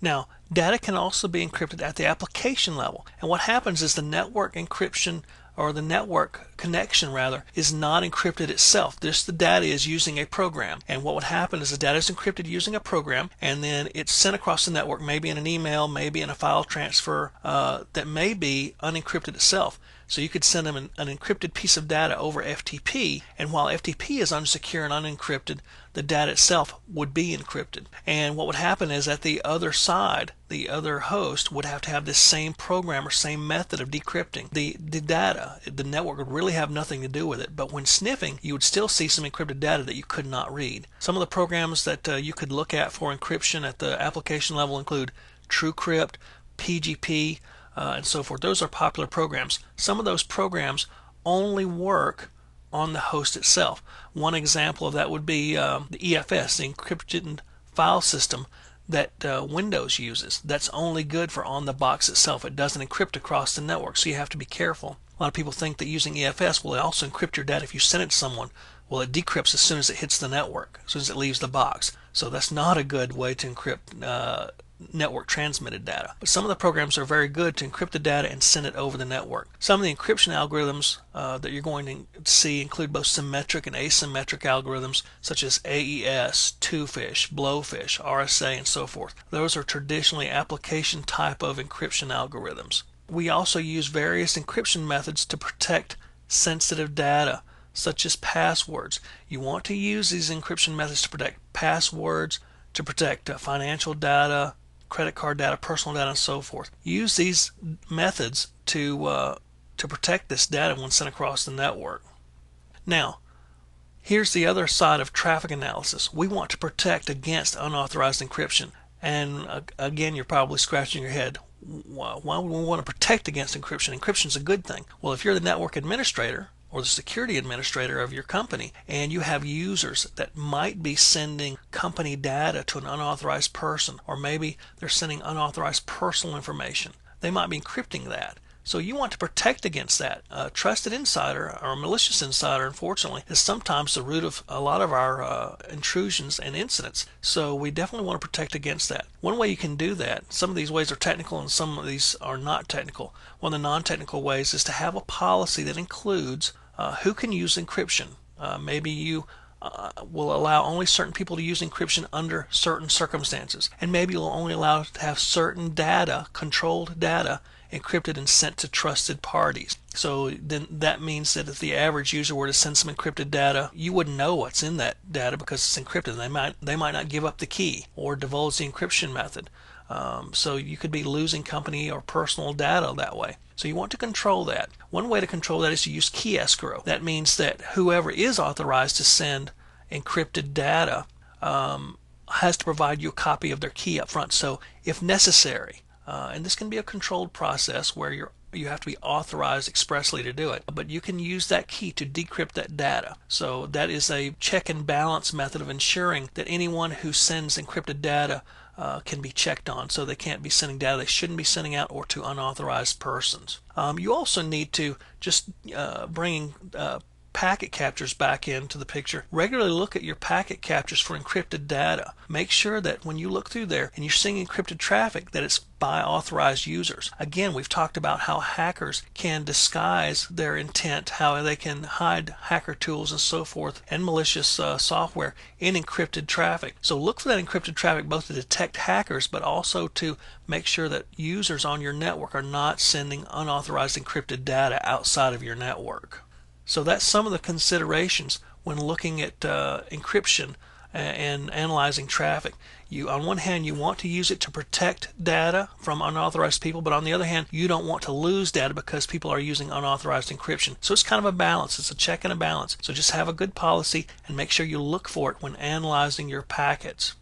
Now, data can also be encrypted at the application level, and what happens is the network encryption, or the network connection rather, is not encrypted itself. The data is using a program, and what would happen is the data is encrypted using a program, and then it's sent across the network, maybe in an email, maybe in a file transfer that may be unencrypted itself. So you could send them an encrypted piece of data over FTP, and while FTP is unsecure and unencrypted, the data itself would be encrypted. And what would happen is at the other side, the other host would have to have this same program or same method of decrypting the data. The network would really have nothing to do with it, but when sniffing, you would still see some encrypted data that you could not read. Some of the programs that you could look at for encryption at the application level include TrueCrypt, PGP, and so forth. Those are popular programs. Some of those programs only work on the host itself. One example of that would be the EFS, the encrypted file system that Windows uses. That's only good for on the box itself. It doesn't encrypt across the network, so you have to be careful. A lot of people think that using EFS will also encrypt your data if you send it to someone. Well, it decrypts as soon as it hits the network, as soon as it leaves the box. So that's not a good way to encrypt network transmitted data. But some of the programs are very good to encrypt the data and send it over the network. Some of the encryption algorithms that you're going to see include both symmetric and asymmetric algorithms such as AES, Twofish, Blowfish, RSA, and so forth. Those are traditionally application type of encryption algorithms. We also use various encryption methods to protect sensitive data such as passwords. You want to use these encryption methods to protect passwords, to protect financial data, credit card data, personal data, and so forth. Use these methods to protect this data when sent across the network. Now, here's the other side of traffic analysis. We want to protect against unauthorized encryption. And again, you're probably scratching your head. Why would we want to protect against encryption? Encryption is a good thing. Well, if you're the network administrator or the security administrator of your company, and you have users that might be sending company data to an unauthorized person, or maybe they're sending unauthorized personal information, they might be encrypting that. So you want to protect against that. A trusted insider or a malicious insider, unfortunately, is sometimes the root of a lot of our intrusions and incidents. So we definitely want to protect against that. One way you can do that, some of these ways are technical and some of these are not technical. One of the non-technical ways is to have a policy that includes who can use encryption. Maybe you will allow only certain people to use encryption under certain circumstances, and maybe you'll only allow to have certain data, controlled data, encrypted and sent to trusted parties. So then that means that if the average user were to send some encrypted data, you wouldn't know what's in that data because it's encrypted. They might not give up the key or divulge the encryption method. So you could be losing company or personal data that way. So you want to control that. One way to control that is to use key escrow. That means that whoever is authorized to send encrypted data has to provide you a copy of their key up front. So if necessary, and this can be a controlled process where you have to be authorized expressly to do it, but you can use that key to decrypt that data. So that is a check and balance method of ensuring that anyone who sends encrypted data can be checked on, so they can't be sending data they shouldn't be sending out or to unauthorized persons. You also need to just bring packet captures back into the picture. Regularly look at your packet captures for encrypted data. Make sure that when you look through there and you're seeing encrypted traffic, that it's by authorized users. Again, we've talked about how hackers can disguise their intent, how they can hide hacker tools and so forth, and malicious software in encrypted traffic. So look for that encrypted traffic both to detect hackers, but also to make sure that users on your network are not sending unauthorized encrypted data outside of your network. So that's some of the considerations when looking at encryption and analyzing traffic. On one hand, you want to use it to protect data from unauthorized people, but on the other hand, you don't want to lose data because people are using unauthorized encryption. So it's kind of a balance. It's a check and a balance. So just have a good policy and make sure you look for it when analyzing your packets.